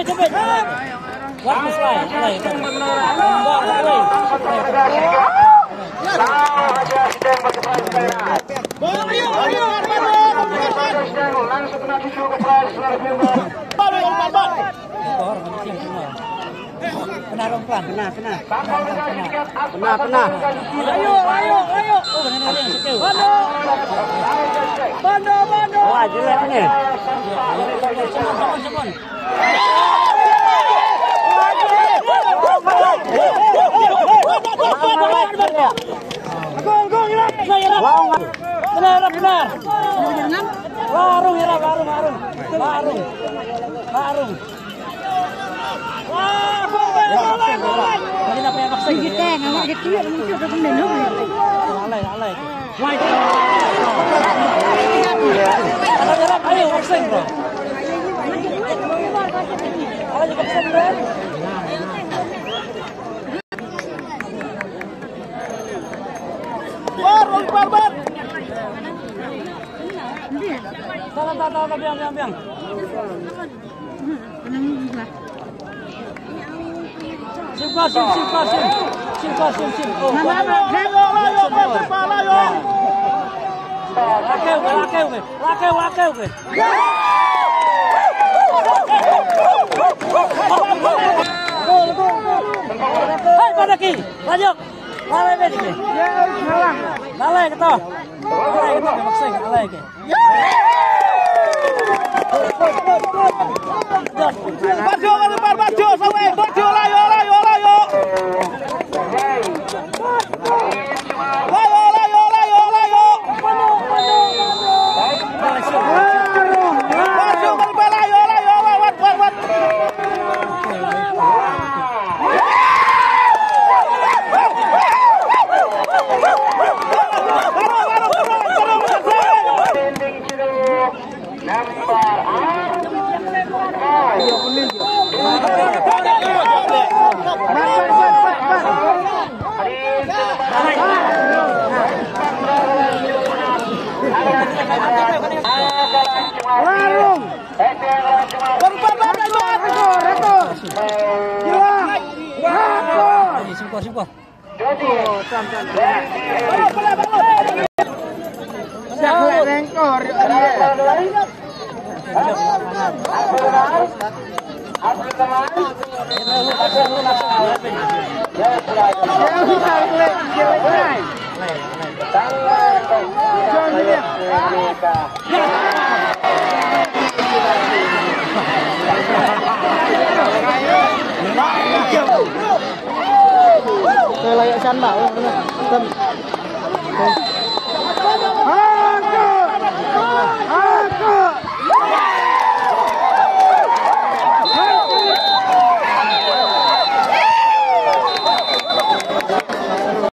Cepet. Bagus lah, Kena. Ayo. Bando. Wah, jelek nih. Cepon. Benar. Warung. Ini apa yang maksa gitu? Alay. Ayo maksa bro. Alay maksa bro. Bar. Salah, biang. Sim. Lakeu. Hai Padaki, lanjut. Lalai bedik. Lalai keto. Maksa lalai ke. Baju, sampai baju layo. Warung. Simpor. Layak san bảo